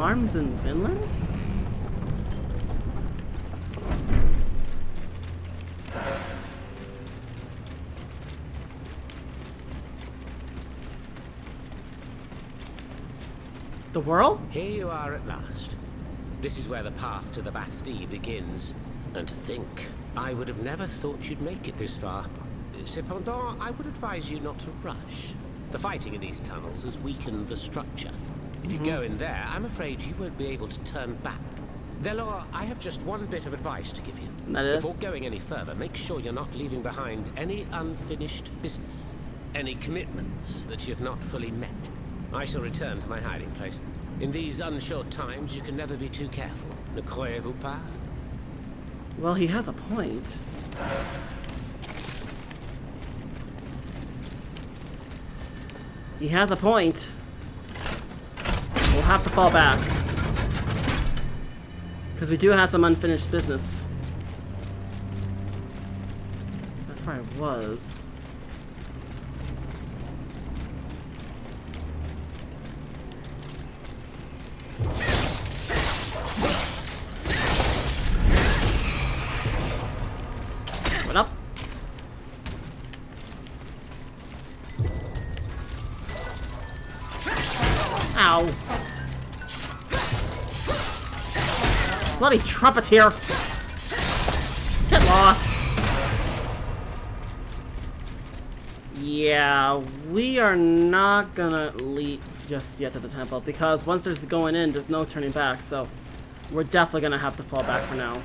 arms in Finland? The world? Here you are at last. This is where the path to the Bastille begins. And to think, I would have never thought you'd make it this far. Cependant, I would advise you not to rush. The fighting in these tunnels has weakened the structure. If you go in there, I'm afraid you won't be able to turn back. Delors, I have just one bit of advice to give you. That is? Before going any further, make sure you're not leaving behind any unfinished business. Any commitments that you've not fully met. I shall return to my hiding place. In these unsure times, you can never be too careful. Ne croyez-vous pas? Well, he has a point. He has a point. We'll have to fall back. Because we do have some unfinished business. That's where I was. What up? Ow. Bloody trumpeter. Get lost. Yeah, we are not gonna leap just yet to the temple because once there's going in, there's no turning back, so we're definitely gonna have to fall back for now.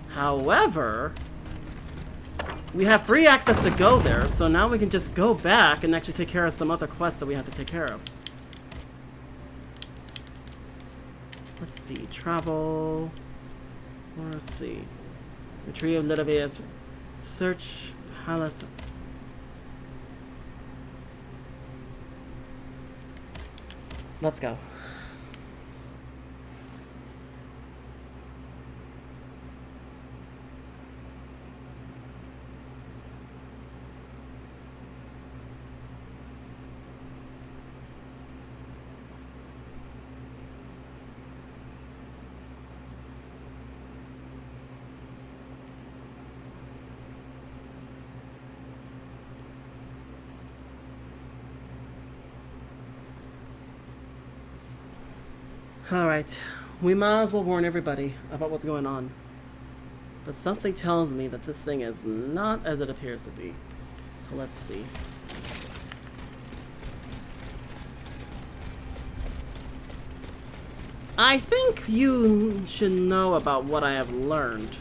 However, we have free access to go there, so now we can just go back and actually take care of some other quests that we have to take care of. Let's see, travel. Let's see. Retrieve Lidvia's search palace. Let's go. Alright, we might as well warn everybody about what's going on. But something tells me that this thing is not as it appears to be. So let's see. I think you should know about what I have learned.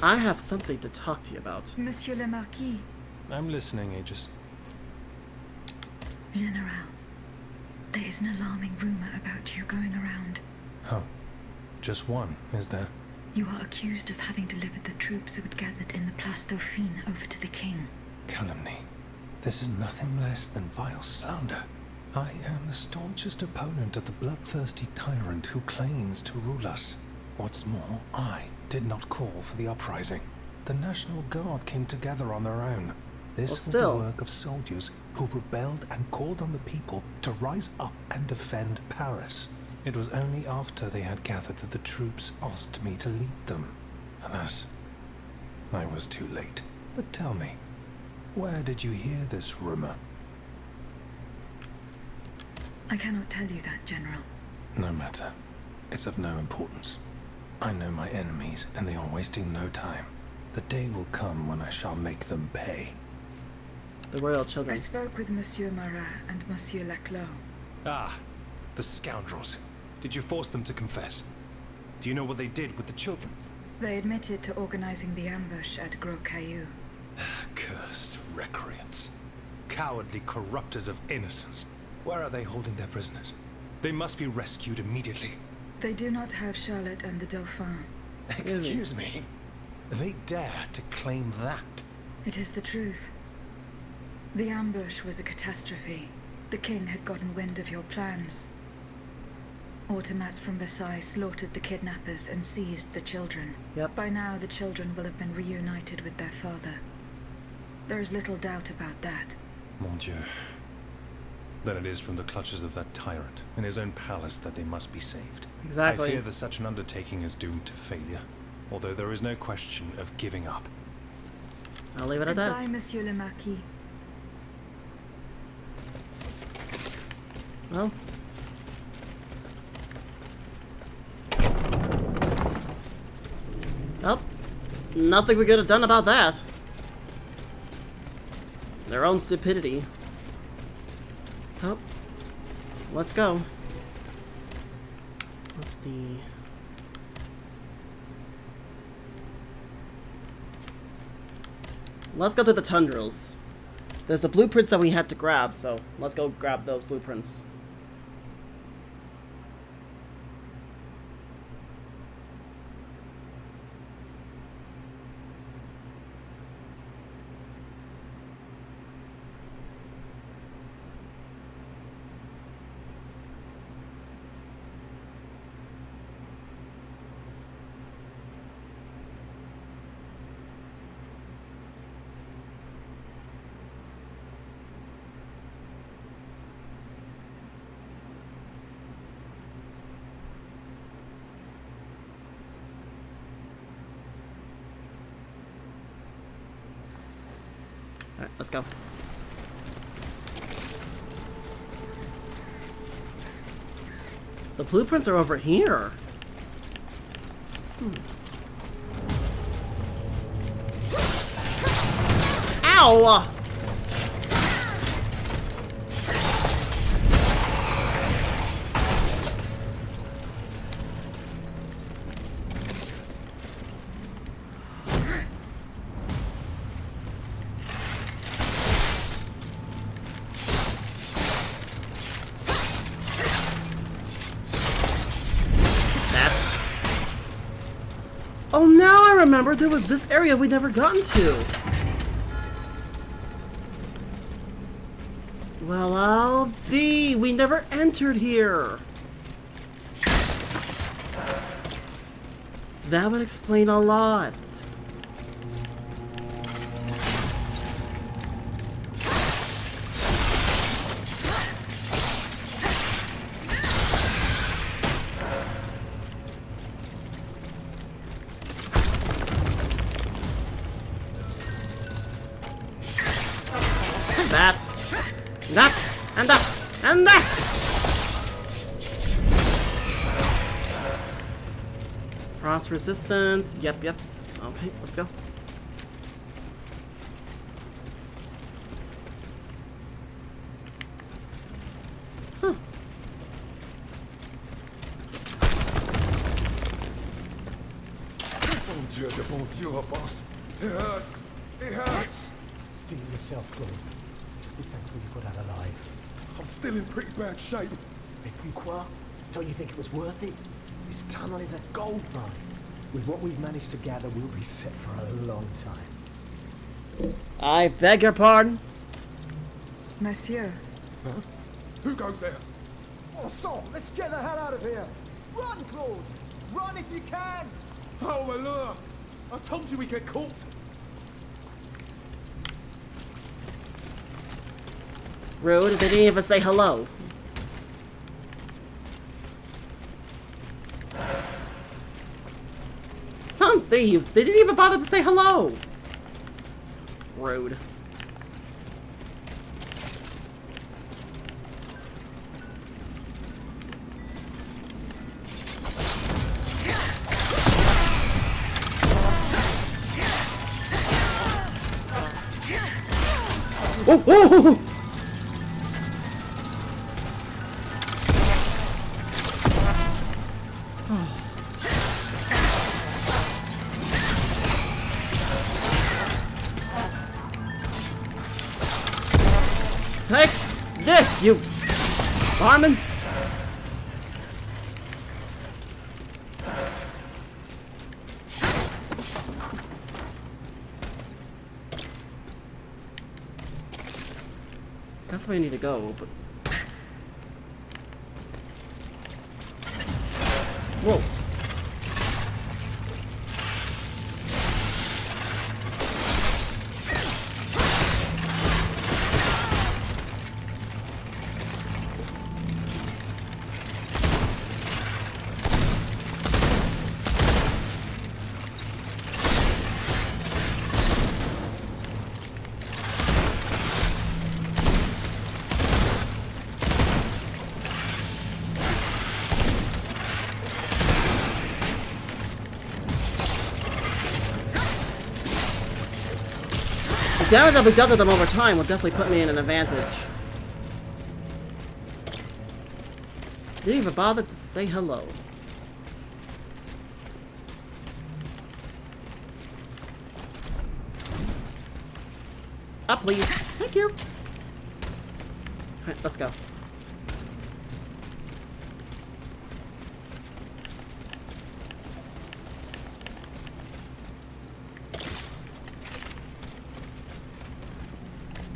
I have something to talk to you about. Monsieur le Marquis. I'm listening, Aegis. General, there is an alarming rumor about you going around. Oh, just one, is there? You are accused of having delivered the troops who had gathered in the Place Dauphine over to the king. Calumny. This is nothing less than vile slander. I am the staunchest opponent of the bloodthirsty tyrant who claims to rule us. What's more, I did not call for the uprising. The National Guard came together on their own. This was the work of soldiers who rebelled and called on the people to rise up and defend Paris. It was only after they had gathered that the troops asked me to lead them. Alas, I was too late. But tell me, where did you hear this rumor? I cannot tell you that, General. No matter. It's of no importance. I know my enemies, and they are wasting no time. The day will come when I shall make them pay. The royal children. I spoke with Monsieur Marat and Monsieur Laclos. Ah, the scoundrels. Did you force them to confess? Do you know what they did with the children? They admitted to organizing the ambush at Gros Caillou. Cursed recreants. Cowardly corrupters of innocence. Where are they holding their prisoners? They must be rescued immediately. They do not have Charlotte and the Dauphin. Excuse me? They dare to claim that? It is the truth. The ambush was a catastrophe. The king had gotten wind of your plans. Automats from Versailles slaughtered the kidnappers and seized the children. Yep. By now, the children will have been reunited with their father. There is little doubt about that. Mon Dieu. Then it is from the clutches of that tyrant in his own palace that they must be saved. Exactly. I fear that such an undertaking is doomed to failure, although there is no question of giving up. I'll leave it at that. Goodbye, Monsieur le Marquis. Well. Well, nothing we could have done about that. Their own stupidity. Oh, let's go. Let's see. Let's go to the tundrals. There's the blueprints that we had to grab, so let's go grab those blueprints. Alright, let's go. The blueprints are over here. Ow! Oh, now I remember there was this area we never gotten to. Well, I'll be. We never entered here. That would explain a lot. That, and that, and that! Frost resistance, yep. Okay, let's go. Huh. Bon Dieu, boss. It hurts. It hurts. Steel yourself, Claude. Just be thankful you got out alive. I'm still in pretty bad shape. Et puis quoi? Don't you think it was worth it? This tunnel is a gold mine. With what we've managed to gather, we'll be set for a long time. I beg your pardon? Monsieur, Huh? Who goes there? Oh, so, let's get the hell out of here! Run, Claude! Run if you can! Oh, my lure! I told you we get caught. Rude, they didn't even say hello. Some thieves, they didn't even bother to say hello. Rude. Oh! Take this, you barman! That's where I need to go, but... Whoa! The damage that we dealt to them over time will definitely put me in an advantage. Didn't even bother to say hello. Up, please. Thank you. Alright, let's go.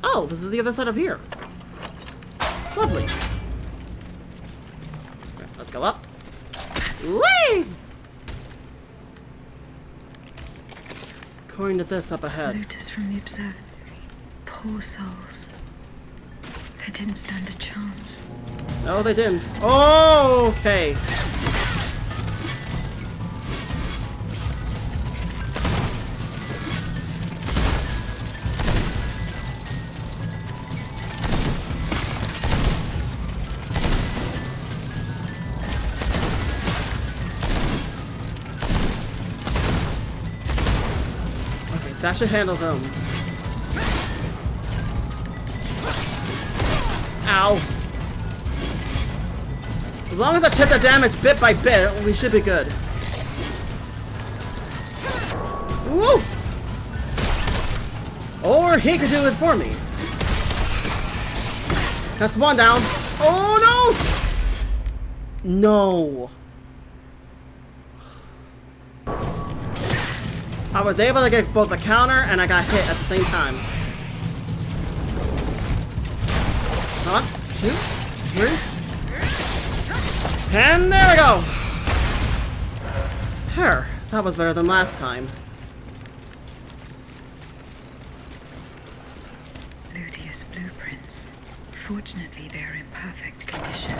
Oh, this is the other side of here. Lovely. Alright, let's go up. Whee! According to this, up ahead. Looters from the observatory. Poor souls. They didn't stand a chance. No, they didn't. Oh, okay. Okay, that should handle them. Ow. As long as I check the damage bit by bit, we should be good. Woo! Or he could do it for me. That's one down. Oh no! No. I was able to get both the counter and I got hit at the same time. One, 2, 3. And there we go! Her, that was better than last time. Ludius blueprints. Fortunately, they are in perfect condition.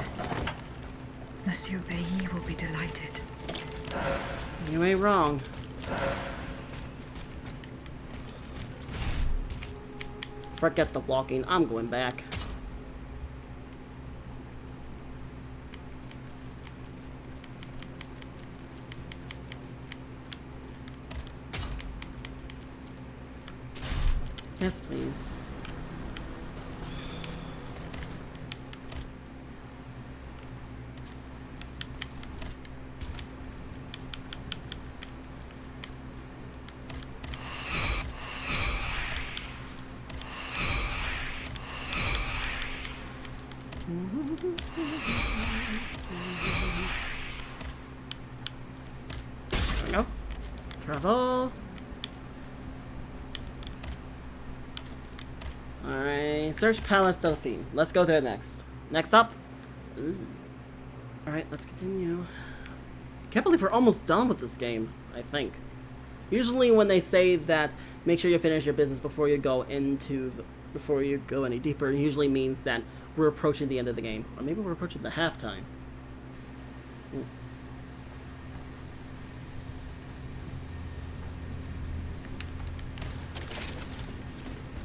Monsieur Bailly will be delighted. You ain't wrong. Forget the walking, I'm going back. Yes, please. There we go. Travel. Alright, search Palace Delphine. Let's go there next. Next up. Alright, let's continue. Can't believe we're almost done with this game, I think. Usually when they say that make sure you finish your business before you go before you go any deeper, it usually means that we're approaching the end of the game. Or maybe we're approaching the halftime. Ooh.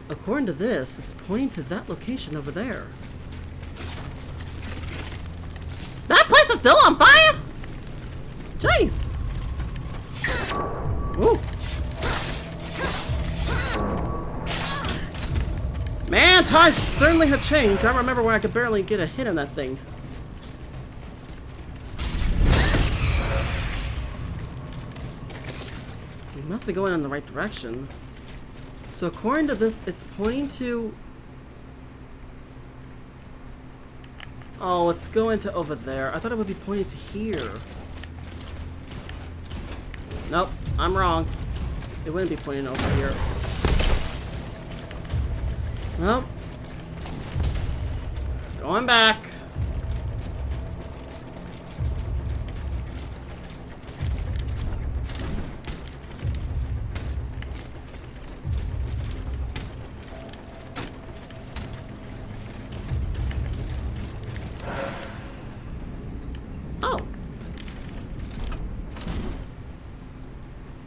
According to this, it's pointing to that location over there. That place is still on fire? Jeez. Ooh. Man, times certainly have changed. I remember when I could barely get a hit on that thing. We must be going in the right direction. So according to this, it's pointing to... Oh, it's going to over there. I thought it would be pointing to here. Nope, I'm wrong. It wouldn't be pointing over here. Nope. Going back. Oh.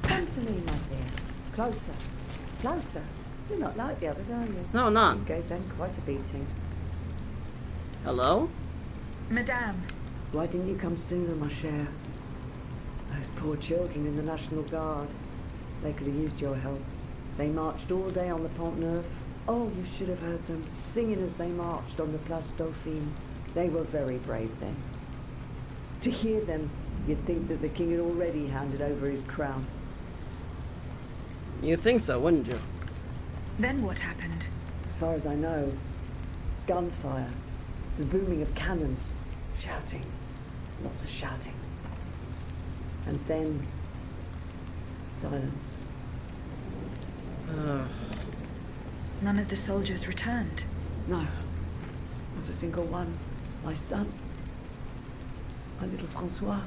Come to me, my dear. Closer. Closer. You're not like the others, are you? No, not. You gave them quite a beating. Hello? Madame, Why didn't you come sooner, ma chère? Those poor children in the National Guard. They could have used your help. They marched all day on the Pont Neuf. Oh, you should have heard them singing as they marched on the Place Dauphine. They were very brave then. To hear them, you'd think that the king had already handed over his crown. You'd think so, wouldn't you? Then what happened? As far as I know, gunfire, the booming of cannons, shouting, lots of shouting. And then, silence. None of the soldiers returned. No, not a single one. My son, my little Francois.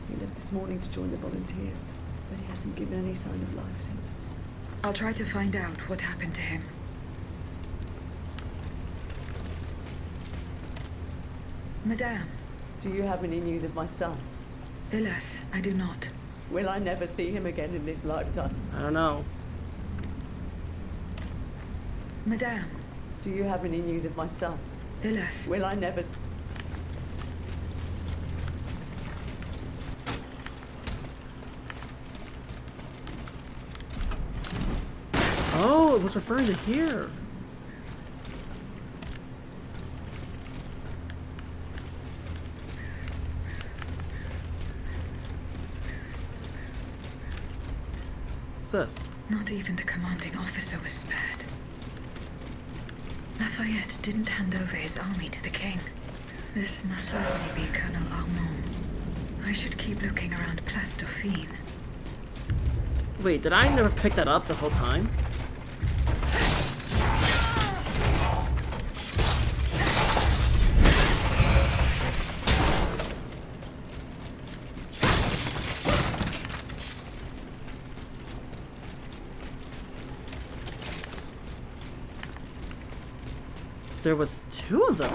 He left this morning to join the volunteers, but he hasn't given any sign of life since. I'll try to find out what happened to him. Madame. Do you have any news of my son? Alas, I do not. Will I never see him again in this lifetime? I don't know. Madame. Do you have any news of my son? Alas. Will I never... Oh, it was referring to here. What's this? Not even the commanding officer was spared. Lafayette didn't hand over his army to the king. This must certainly be Colonel Armand. I should keep looking around Place Dauphine. Wait, did I never pick that up the whole time? There was two of them.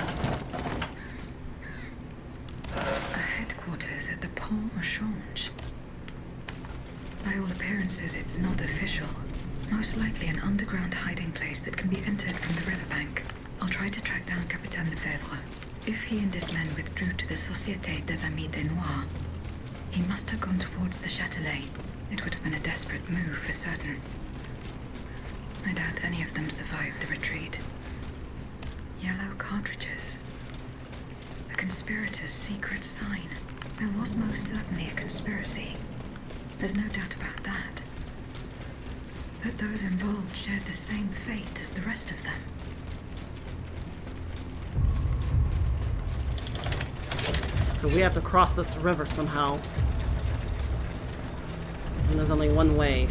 A headquarters at the Pont au Change. By all appearances, it's not official. Most likely an underground hiding place that can be entered from the riverbank. I'll try to track down Capitaine Lefebvre. If he and his men withdrew to the Société des Amis des Noirs, he must have gone towards the Châtelet. It would have been a desperate move for certain. I doubt any of them survived the retreat. Yellow cartridges. A conspirator's secret sign. There was most certainly a conspiracy. There's no doubt about that. But those involved shared the same fate as the rest of them. So we have to cross this river somehow. And there's only one way.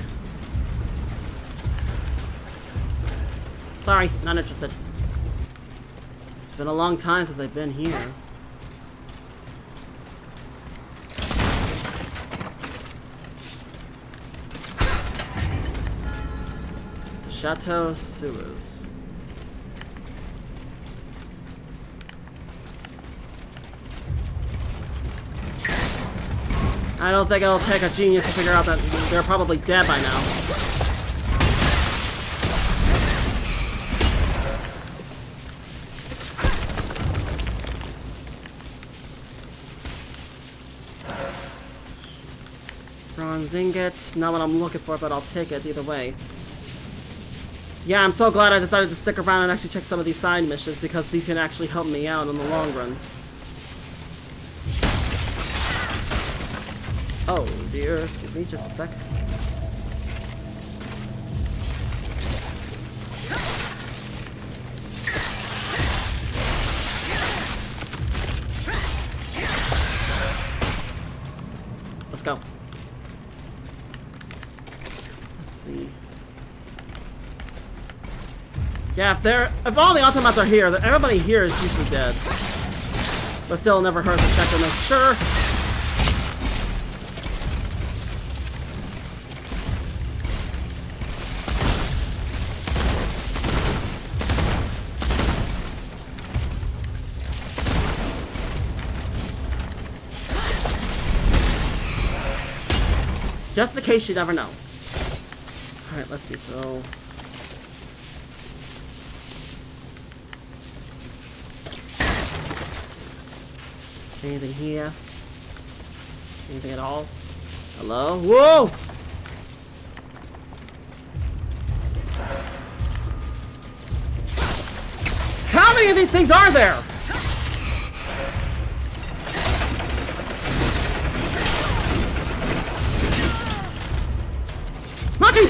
Sorry, not interested. It's been a long time since I've been here. The Chateau Suez. I don't think it'll take a genius to figure out that they're probably dead by now. Bronze ingot. Not what I'm looking for, but I'll take it either way. Yeah, I'm so glad I decided to stick around and actually check some of these side missions because these can actually help me out in the long run. Oh dear, excuse me just a sec. Let's go. Let's see. Yeah, if all the automats are here, then everybody here is usually dead. But still, never hurts to check to make sure. Just in case, you never know. Alright, let's see, so... anything here? Anything at all? Hello? Whoa! many things are there? Monkey!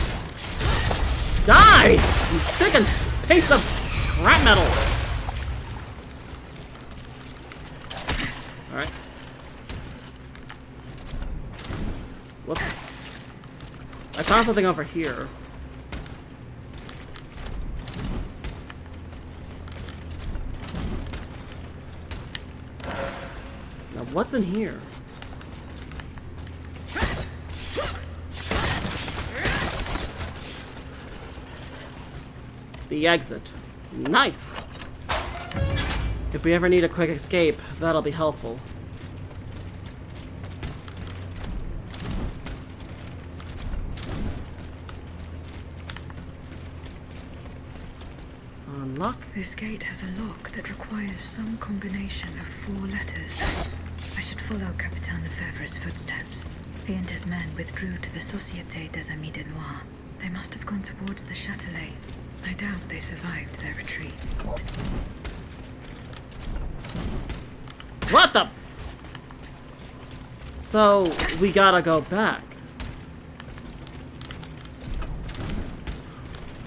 Die! You freaking piece of scrap metal! Alright. Whoops. I found something over here. Now what's in here? The exit. Nice! If we ever need a quick escape, that'll be helpful. Unlock. This gate has a lock that requires some combination of 4 letters. I should follow Capitaine Lefebvre's footsteps. He and his men withdrew to the Société des Amis de Noir. They must have gone towards the Châtelet. I doubt they survived their retreat. What the? So, we gotta go back.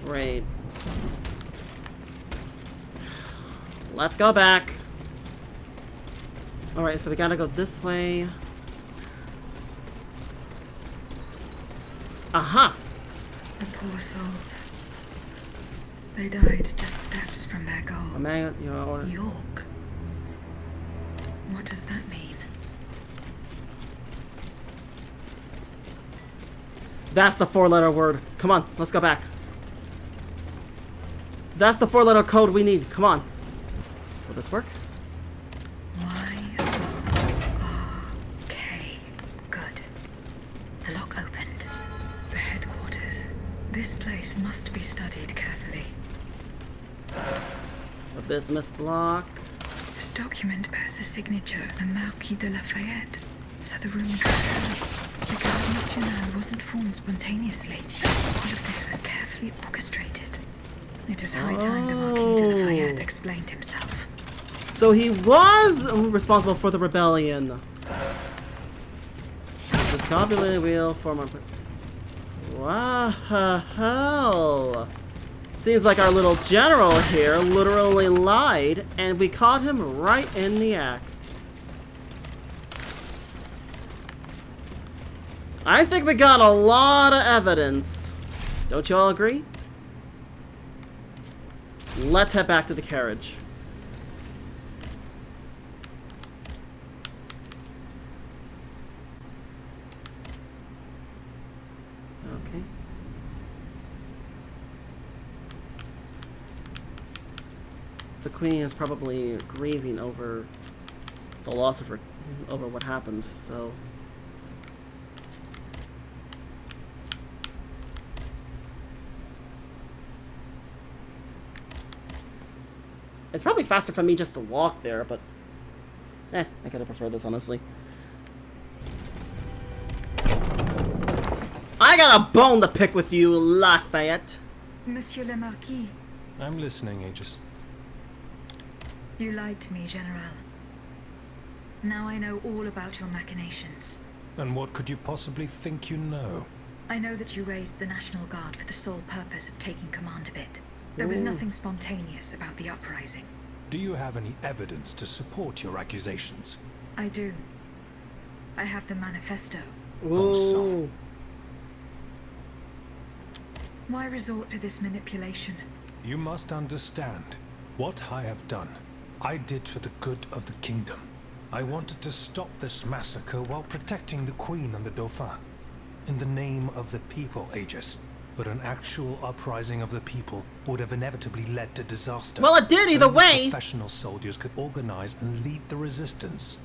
Great. Let's go back. Alright, so we gotta go this way. Aha! The poor souls. They died just steps from their goal. York. What does that mean? That's the 4-letter word. Come on, let's go back. That's the 4-letter code we need. Come on. Will this work? Y-O-R-K. Good. The lock opened. The headquarters. This place must be studied carefully. A bismuth block. This document bears the signature of the Marquis de Lafayette. So the rumors were true. The Garde Nationale wasn't formed spontaneously. All of this was carefully orchestrated. It is high time the Marquis de Lafayette explained himself. So he was responsible for the rebellion. This copulated wheel form our... What the hell? Seems like our little general here literally lied, and we caught him right in the act. I think we got a lot of evidence. Don't you all agree? Let's head back to the carriage. Okay. The queen is probably grieving over the loss of her, over what happened, so... It's probably faster for me just to walk there, but... I could have preferred this, honestly. I got a bone to pick with you, Lafayette. Monsieur le Marquis. I'm listening, Aegis. You lied to me, General. Now I know all about your machinations. And what could you possibly think you know? I know that you raised the National Guard for the sole purpose of taking command of it. There was nothing spontaneous about the uprising. Do you have any evidence to support your accusations? I do. I have the manifesto. Ooh. Why resort to this manipulation? You must understand. What I have done, I did for the good of the kingdom. I wanted to stop this massacre while protecting the Queen and the Dauphin. In the name of the people, Aegis. But an actual uprising of the people would have inevitably led to disaster. Well, it did either Only way. Professional soldiers could organize and lead the resistance.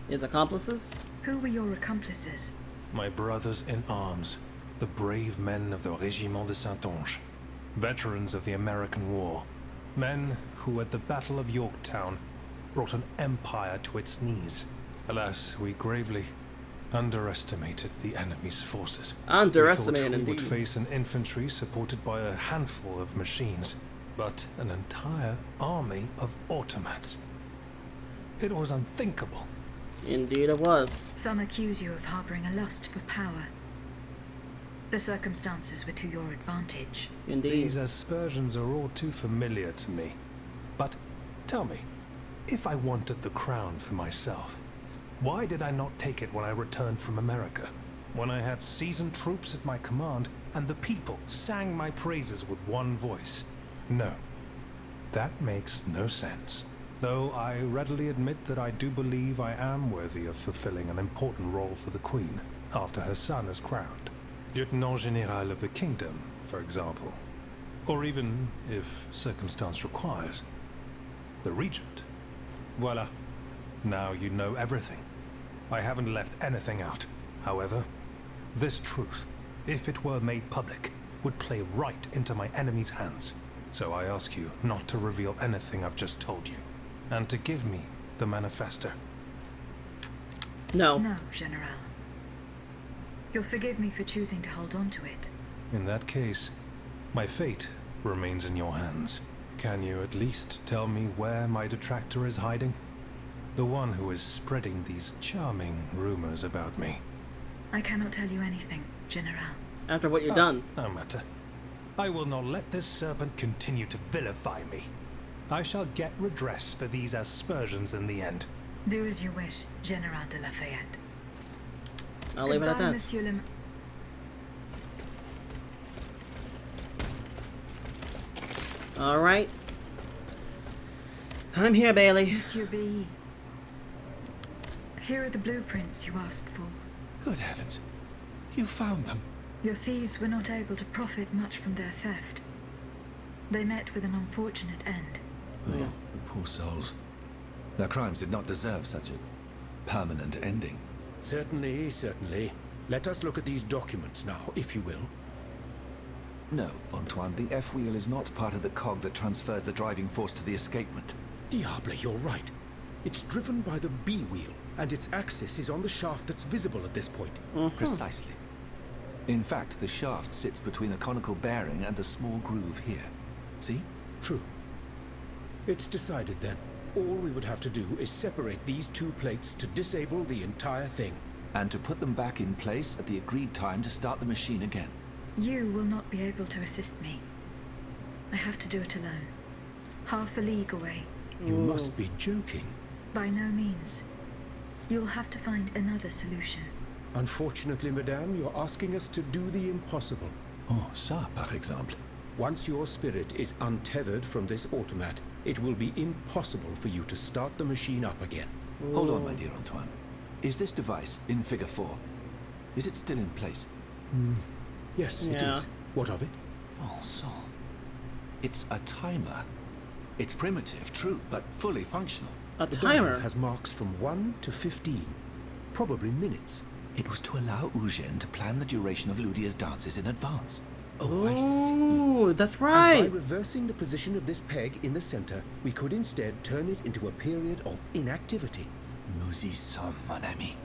His accomplices? Who were your accomplices? My brothers in arms, the brave men of the Régiment de Saintonge, veterans of the American War, men who at the Battle of Yorktown brought an empire to its knees. Alas, we gravely underestimated the enemy's forces. Underestimated, we thought we indeed. would face an infantry supported by a handful of machines. but an entire army of automats. It was unthinkable. Indeed it was. Some accuse you of harboring a lust for power. The circumstances were to your advantage. Indeed. These aspersions are all too familiar to me. But tell me, if I wanted the crown for myself, why did I not take it when I returned from America? When I had seasoned troops at my command, and the people sang my praises with one voice. No, that makes no sense. Though I readily admit that I do believe I am worthy of fulfilling an important role for the Queen, after her son is crowned. Lieutenant General of the Kingdom, for example. Or even, if circumstance requires, the Regent. Voila. Now you know everything. I haven't left anything out. However, this truth, if it were made public, would play right into my enemy's hands. So I ask you not to reveal anything I've just told you, and to give me the manifesto. No. No, General. You'll forgive me for choosing to hold on to it. In that case, my fate remains in your hands. Can you at least tell me where my detractor is hiding? The one who is spreading these charming rumors about me. I cannot tell you anything, General. After what you've done. No matter. I will not let this serpent continue to vilify me. I shall get redress for these aspersions in the end. Do as you wish, General de Lafayette. I'll leave it at Goodbye, that. Monsieur le... Alright. I'm here, Bailey. Monsieur B. Here are the blueprints you asked for. Good heavens. You found them. Your thieves were not able to profit much from their theft. They met with an unfortunate end. Oh, yes. The poor souls. Their crimes did not deserve such a permanent ending. Certainly, certainly. Let us look at these documents now, if you will. No, Antoine, the F-wheel is not part of the cog that transfers the driving force to the escapement. Diable, you're right. It's driven by the B-wheel, and its axis is on the shaft that's visible at this point. Precisely. In fact, the shaft sits between the conical bearing and the small groove here. See? True. It's decided then. All we would have to do is separate these two plates to disable the entire thing. And to put them back in place at the agreed time to start the machine again. You will not be able to assist me. I have to do it alone. Half a league away. You must be joking. By no means. You'll have to find another solution. Unfortunately, madame, you're asking us to do the impossible. Oh, ça, par exemple. Once your spirit is untethered from this automat, it will be impossible for you to start the machine up again. Hold on, my dear Antoine. Is this device in figure 4? Is it still in place? Yes, it Yeah. is. What of it? Oh, so. It's a timer. It's primitive, true, but fully functional. A The timer. dial has marks from 1 to 15. Probably minutes. It was to allow Eugène to plan the duration of Ludia's dances in advance. Oh, I see. Ooh, that's And by right. reversing the position of this peg in the center, we could instead turn it into a period of inactivity. Nous y sommes, mon ami.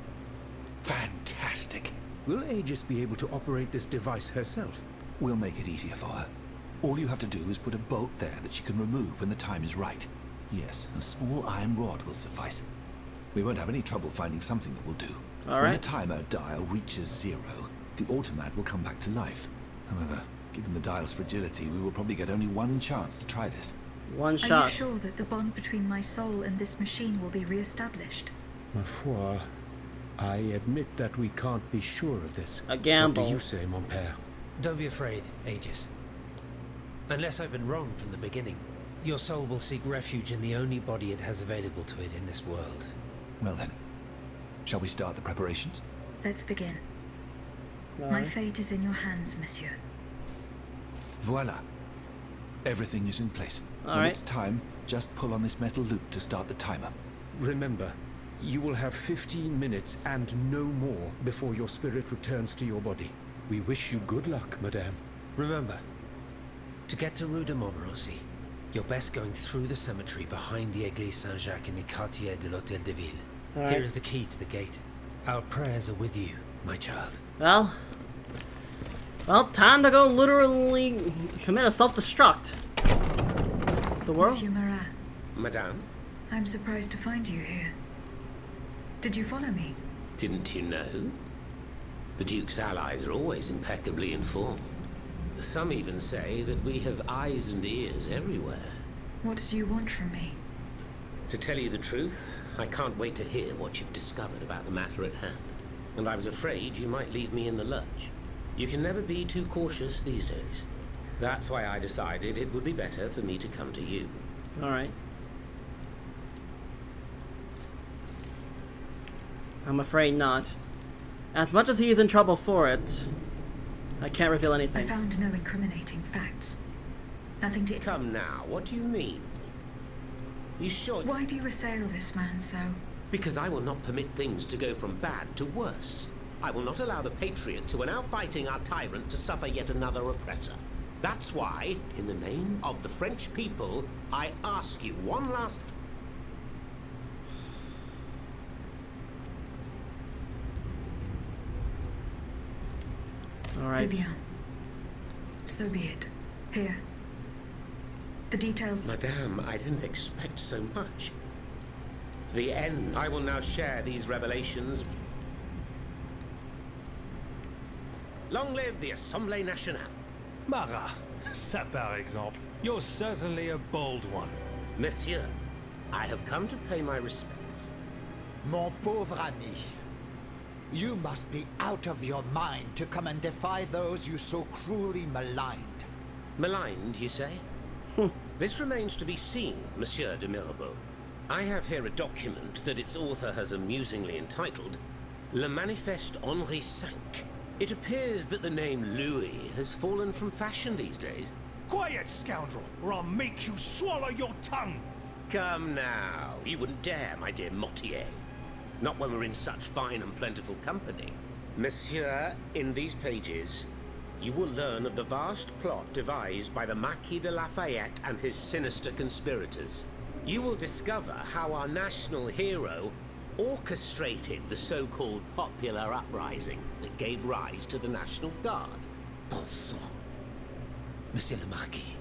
Fantastic. Will Aegis be able to operate this device herself? We'll make it easier for her. All you have to do is put a bolt there that she can remove when the time is right. Yes, a small iron rod will suffice. We won't have any trouble finding something that will do. All When right. the timer dial reaches 0, the automat will come back to life. However, given the dial's fragility, we will probably get only one chance to try this. One Are shot. you sure that the bond between my soul and this machine will be re-established? Ma foi, I admit that we can't be sure of this. A gamble. What do you say, mon père? Don't be afraid, Aegis. Unless I've been wrong from the beginning, your soul will seek refuge in the only body it has available to it in this world. Well then, shall we start the preparations? Let's begin. All My right. fate is in your hands, monsieur. Voila. Everything is in place. All When right. it's time, just pull on this metal loop to start the timer. Remember, you will have 15 minutes and no more before your spirit returns to your body. We wish you good luck, madame. Remember, to get to Rue de Montmorency, you're best going through the cemetery behind the Église Saint-Jacques in the Quartier de l'Hôtel de Ville. All right. Here is the key to the gate. Our prayers are with you, my child. Well, time to go literally commit a self-destruct. The world? Monsieur Marat, Madame, I'm surprised to find you here. Did you follow me? didn't you know? The Duke's allies are always impeccably informed. Some even say that we have eyes and ears everywhere. What do you want from me? To tell you the truth, I can't wait to hear what you've discovered about the matter at hand. And I was afraid you might leave me in the lurch. You can never be too cautious these days. That's why I decided it would be better for me to come to you. Alright. I'm afraid not. As much as he is in trouble for it, I can't reveal I anything. found no incriminating facts. Nothing to... Come now, what do you mean? You sure? Why do you assail this man so? Because I will not permit things to go from bad to worse. I will not allow the Patriots who are now fighting our tyrant to suffer yet another oppressor. That's why, in the name of the French people, I ask you one last... Alright. Eh bien. So be it. Here. The details... Madame, I didn't expect so much. The end. I will now share these revelations. Long live the Assemblée Nationale. Marat, ça par exemple. You're certainly a bold one. Monsieur, I have come to pay my respects. Mon pauvre ami, you must be out of your mind to come and defy those you so cruelly maligned. Maligned, you say? This remains to be seen, Monsieur de Mirabeau. I have here a document that its author has amusingly entitled Le Manifeste Henri V. It appears that the name Louis has fallen from fashion these days. Quiet, scoundrel, or I'll make you swallow your tongue! Come now, you wouldn't dare, my dear Mortier. Not when we're in such fine and plentiful company. Monsieur, in these pages, you will learn of the vast plot devised by the Marquis de Lafayette and his sinister conspirators. You will discover how our national hero orchestrated the so-called popular uprising that gave rise to the National Guard. Bon sang. Monsieur le Marquis.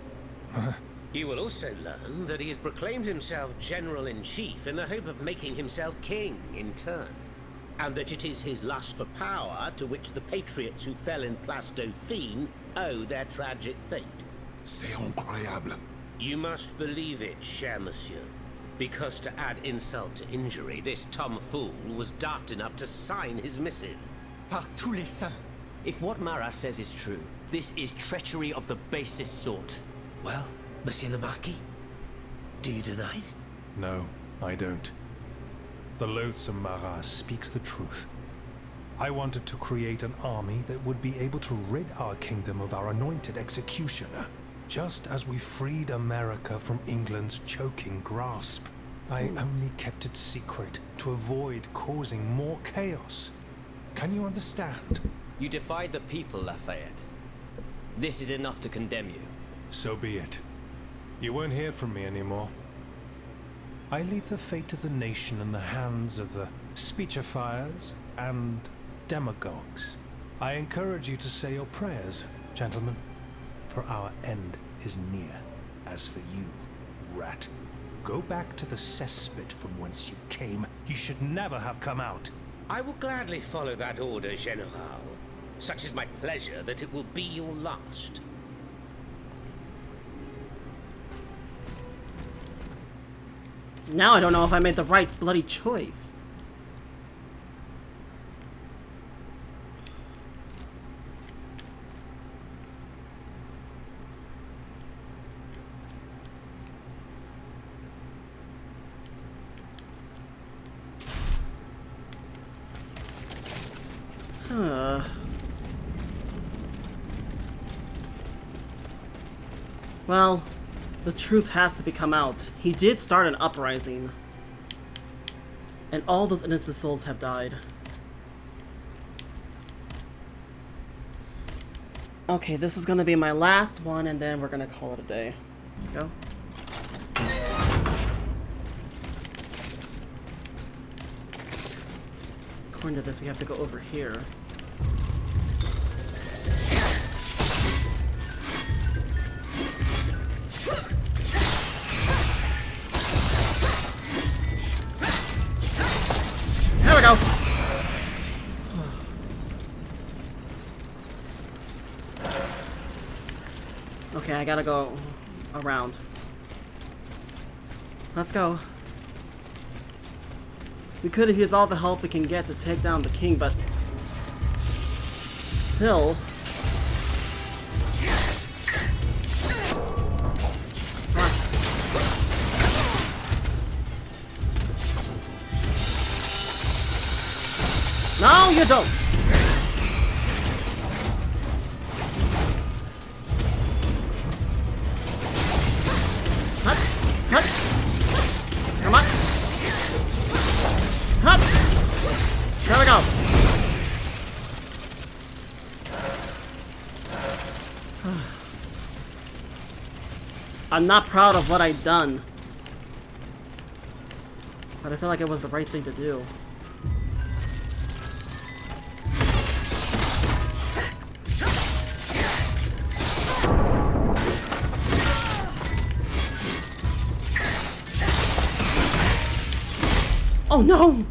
You will also learn that he has proclaimed himself General-in-Chief in the hope of making himself king in turn, and that it is his lust for power to which the patriots who fell in Place Dauphine owe their tragic fate. C'est incroyable. You must believe it, cher monsieur, because to add insult to injury, this tomfool was daft enough to sign his missive. Par tous les saints. If what Marat says is true, this is treachery of the basest sort. Well, Monsieur le Marquis, do you deny it? No, I don't. The loathsome Marat speaks the truth. I wanted to create an army that would be able to rid our kingdom of our anointed executioner, just as we freed America from England's choking grasp. I only kept it secret to avoid causing more chaos. Can you understand? You defied the people, Lafayette. This is enough to condemn you. So be it. You won't hear from me anymore. I leave the fate of the nation in the hands of the speechifiers and demagogues. I encourage you to say your prayers, gentlemen, for our end is near. As for you, rat, go back to the cesspit from whence you came. You should never have come out. I will gladly follow that order, General. Such is my pleasure that it will be your last. Now I don't know if I made the right bloody choice. Well, the truth has to come out. He did start an uprising. And all those innocent souls have died. Okay, this is gonna be my last one, and then we're gonna call it a day. Let's go. According to this, we have to go over here. Okay, I gotta go around. Let's go. We could have used all the help we can get to take down the king, but still. No, you don't. Hut, hut. Come on. Hut. There we go. I'm not proud of what I've done, but I feel like it was the right thing to do. Oh no!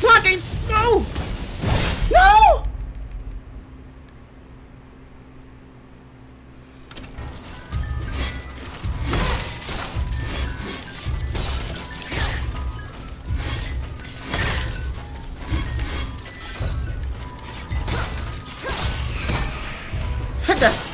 Blocking! No! No! Hit this!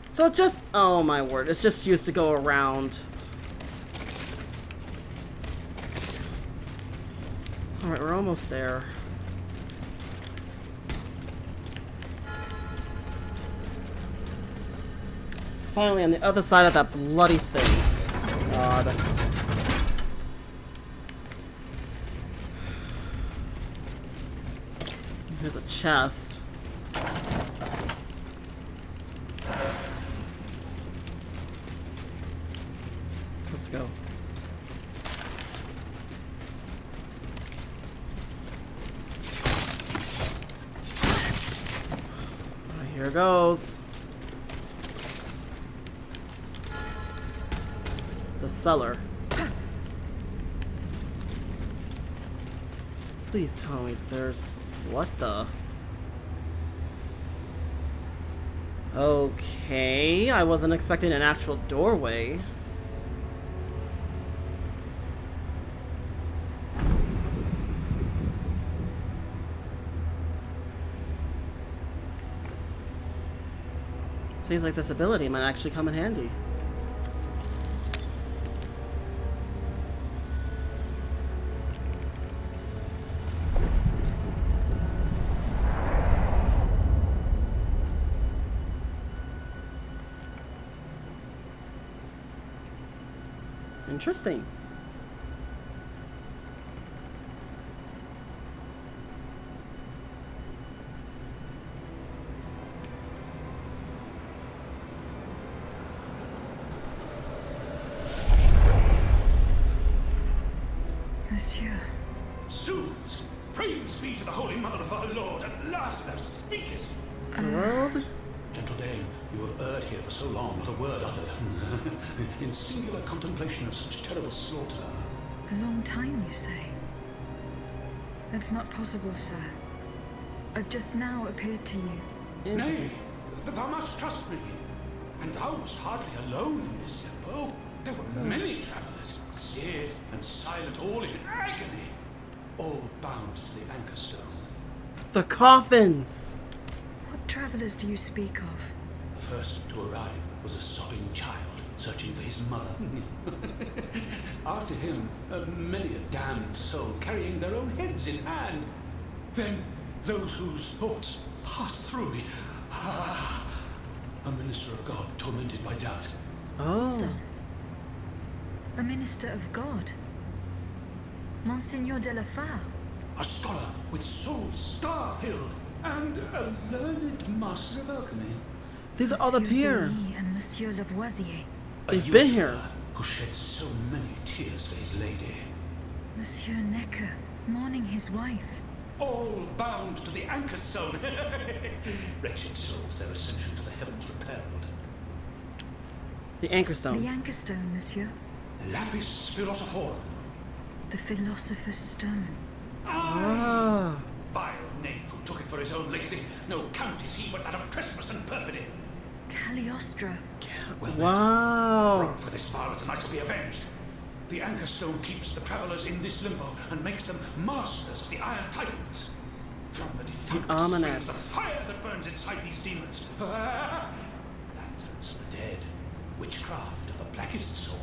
So just, oh my word, it's just used to go around. Alright, we're almost there. Finally on the other side of that bloody thing. God. Here's a chest. Let's go. Here goes. The cellar. Please tell me there's... What the... Okay, I wasn't expecting an actual doorway. Seems like this ability might actually come in handy. Interesting. Monsieur. Zoons! Praise be to the Holy Mother of our Lord, at last thou speakest! World? Gentle dame, you have erred here for so long, not a word uttered. In singular contemplation of such terrible slaughter. A long time, you say? That's not possible, sir. I've just now appeared to you. Nay, thou must trust me. And thou wast hardly alone in this limbo. There were many travelers, stiff and silent, all in agony. All bound to the anchor stone. The coffins! What travelers do you speak of? The first to arrive was a sobbing child, searching for his mother. After him, many a damned soul carrying their own heads in hand. Then, those whose thoughts passed through me. A minister of God, tormented by doubt. Oh. A minister of God? Monseigneur de la Fare? A scholar with soul star-filled, and a learned master of alchemy. These are all up here. And Monsieur Lavoisier. They've been here. Who shed so many tears for his lady. Monsieur Necker, mourning his wife. All bound to the anchor stone. Wretched souls, their ascension to the heavens repelled. The Anchor Stone. The Anchor Stone, monsieur. Lapis Philosophorum. The Philosopher's Stone. Ah. Vile knave who took it for his own lately. No count is he but that of trespass and perfidy. Cagliostro. Wow. Wrong for this varlet and I shall be avenged. The Anchor Stone keeps the travelers in this limbo and makes them masters of the Iron Titans. From the defunct springs the fire that burns inside these demons. Lanterns of the dead. Witchcraft of the blackest sort.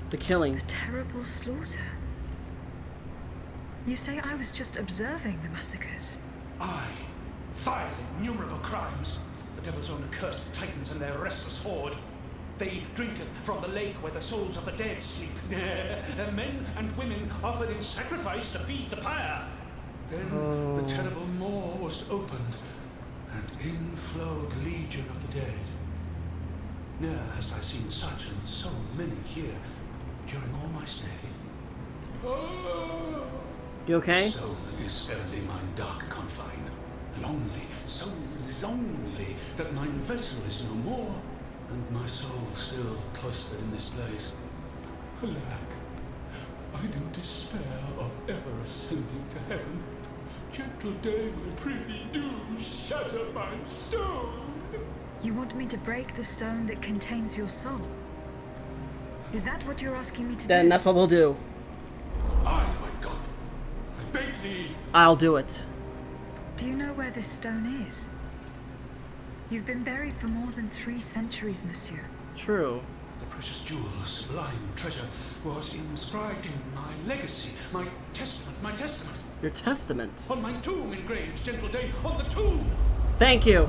The killing. The terrible slaughter. You say I was just observing the massacres? Aye. Vile, innumerable crimes. The devil's own accursed titans and their restless horde. They drinketh from the lake where the souls of the dead sleep. Men and women offered in sacrifice to feed the pyre. Then the terrible maw was opened, and in flowed legion of the dead. Ne'er hast I seen such and so many here during all my stay. You okay? The stone is verily mine dark confine. Lonely, so lonely, that mine vessel is no more, and my soul still cloistered in this place. Alack, I do despair of ever ascending to heaven. Gentle dame, I prithee do shatter mine stone. You want me to break the stone that contains your soul? Is that what you're asking me to do? Then that's what we'll do. Aye, my God. I beg thee. I'll do it. Do you know where this stone is? You've been buried for more than 3 centuries, monsieur. True. The precious jewel, sublime treasure, was inscribed in my legacy, my testament. Your testament? On my tomb engraved, gentle dame, on the tomb! Thank you.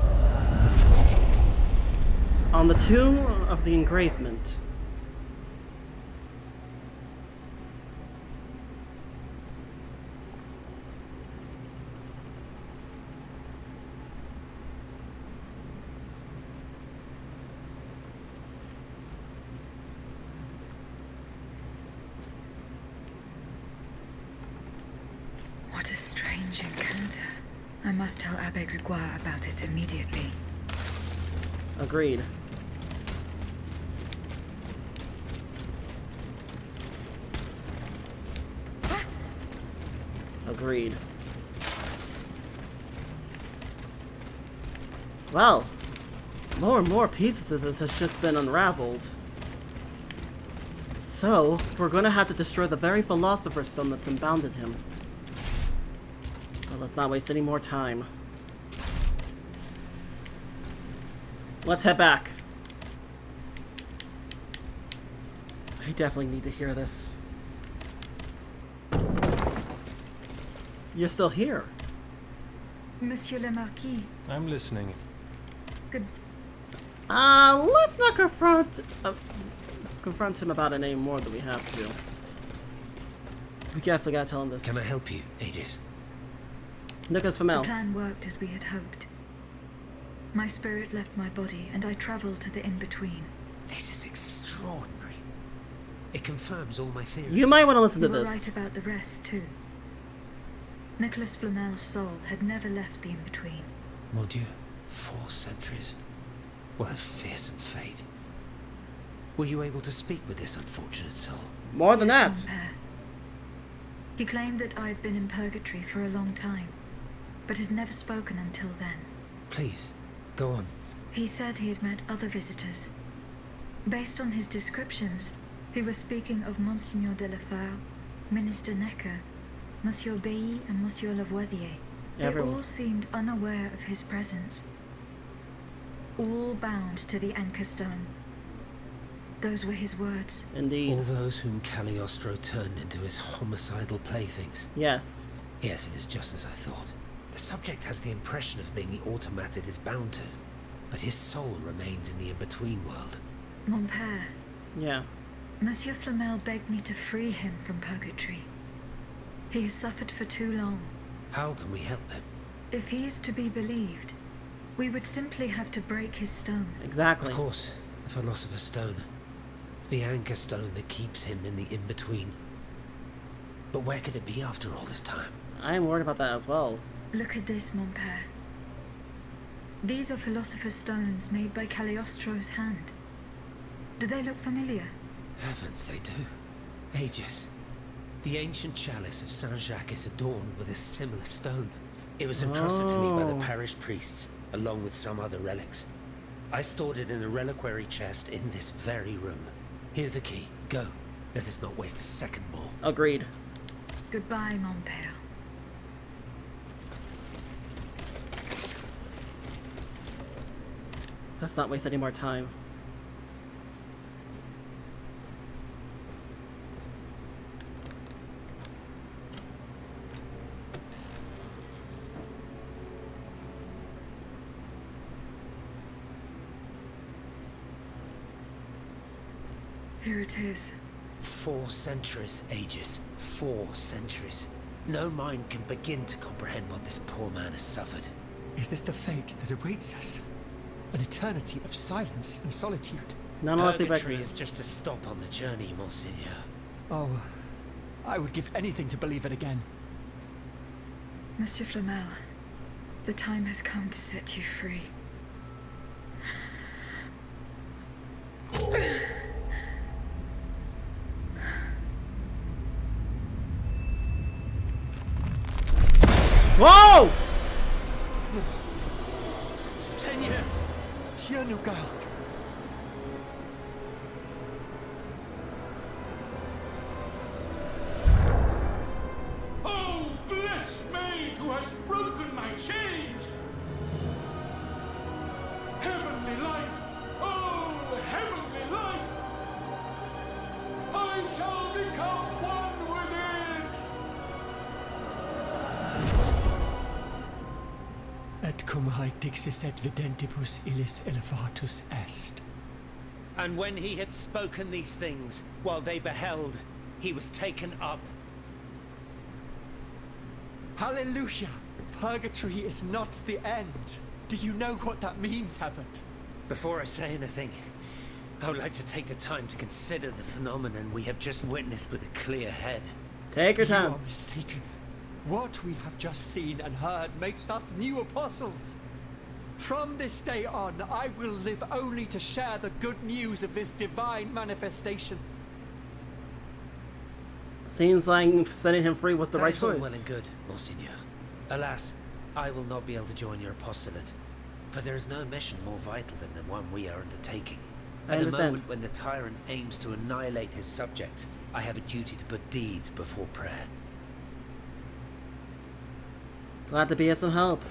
On the tomb of the engravement. What a strange encounter. I must tell Abbe Grégoire about it immediately. Agreed. Agreed. Well, more and more pieces of this has just been unraveled. So, we're gonna have to destroy the very Philosopher's Stone that's unbounded him. But let's not waste any more time. Let's head back. I definitely need to hear this. You're still here. Monsieur le Marquis. I'm listening. Good. Let's not confront him about it any more than we have to. We definitely gotta tell him this. Can I help you, Aegis? Nicholas The Flamel. plan worked as we had hoped. My spirit left my body and I traveled to the in-between. This is extraordinary. It confirms all my theories. You might want to listen to You were this. right about the rest, too. Nicholas Flamel's soul had never left the in-between. Mon Dieu, 4 centuries. What a fearsome fate. Were you able to speak with this unfortunate soul? More than that. Mon père. He claimed that I had been in purgatory for a long time, but had never spoken until then. Please, go on. He said he had met other visitors. Based on his descriptions, he was speaking of Monseigneur de la Fare, Minister Necker, Monsieur Bailly, and Monsieur Lavoisier. They all seemed unaware of his presence. All bound to the Anchor Stone. Those were his words. Indeed. All those whom Cagliostro turned into his homicidal playthings. Yes. Yes, it is just as I thought. The subject has the impression of being the automat it is bound to, but his soul remains in the in-between world. Mon père. Yeah. Monsieur Flamel begged me to free him from purgatory. He has suffered for too long. How can we help him? If he is to be believed, we would simply have to break his stone. Exactly. Of course, the Philosopher's Stone. The Anchor Stone that keeps him in the in-between. But where could it be after all this time? I am worried about that as well. Look at this, mon père. These are Philosopher's Stones made by Cagliostro's hand. Do they look familiar? Heavens, they do. Aegis. The ancient chalice of Saint-Jacques is adorned with a similar stone. It was entrusted to me by the parish priests, along with some other relics. I stored it in a reliquary chest in this very room. Here's the key. Go. Let us not waste a second more. Agreed. Goodbye, mon père. Let's not waste any more time. Here it is. 4 centuries, Aegis. 4 centuries. No mind can begin to comprehend what this poor man has suffered. Is this the fate that awaits us? An eternity of silence and solitude? Purgatory is just a stop on the journey, Monseigneur. Oh, I would give anything to believe it again. Monsieur Flamel, the time has come to set you free. Whoa! Seigneur, Dieu nous garde. Oh, bless maid who has broken my chains! Heavenly light! Oh, heavenly light! I shall become one with it! Et cum haec dixis et videntibus illis elevatus est. And when he had spoken these things, while they beheld, he was taken up. Hallelujah! Purgatory is not the end. Do you know what that means, Abbot? Before I say anything, I would like to take the time to consider the phenomenon we have just witnessed with a clear head. Take your time. You are mistaken. What we have just seen and heard makes us new apostles. From this day on, I will live only to share the good news of this divine manifestation. Seems like setting him free was the right That is all choice. well and good, Monseigneur. Alas, I will not be able to join your apostolate, for there is no mission more vital than the one we are undertaking. I At the understand. moment when the tyrant aims to annihilate his subjects, I have a duty to put deeds before prayer. Glad to be of some help.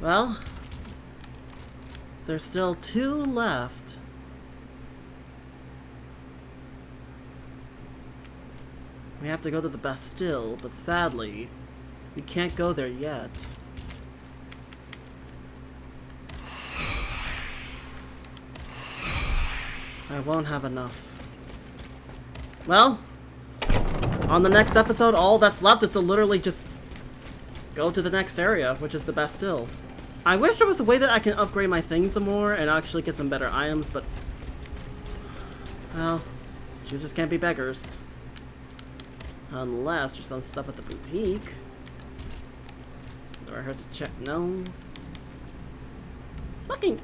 Well, there's still 2 left. We have to go to the Bastille, but sadly, we can't go there yet. I won't have enough. Well, on the next episode, all that's left is to literally just go to the next area, which is the Bastille. I wish there was a way that I can upgrade my things some more and actually get some better items, but well, choosers can't be beggars. Unless there's some stuff at the boutique. Do I have to check? No. Fucking.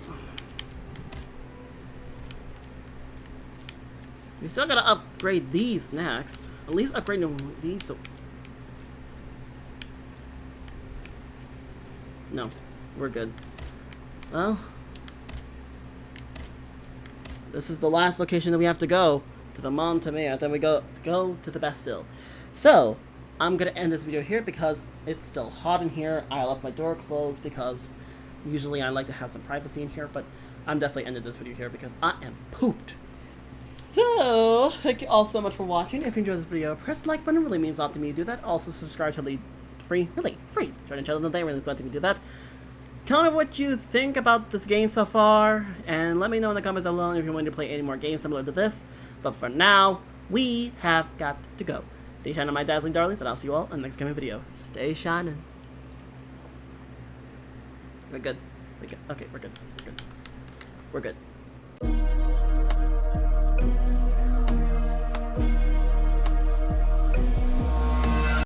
We still gotta upgrade these next. At least upgrade these so. No, we're good. Well, this is the last location that we have to go to the Montemare. Then we go to the Bastille. So I'm gonna end this video here because it's still hot in here. I left my door closed because usually I like to have some privacy in here, but I'm definitely ending this video here because I am pooped. So, thank you all so much for watching. If you enjoyed this video, press the like button. It really means a lot to me to do that. Also, subscribe to lead free. Join the channel today. Really means a lot to me to do that. Tell me what you think about this game so far, and let me know in the comments down below if you want to play any more games similar to this. But for now, we have got to go. Stay shining, my dazzling darlings, and I'll see you all in the next coming video. Stay shining. We're good. We're good. Okay, we're good. We're good. We're good.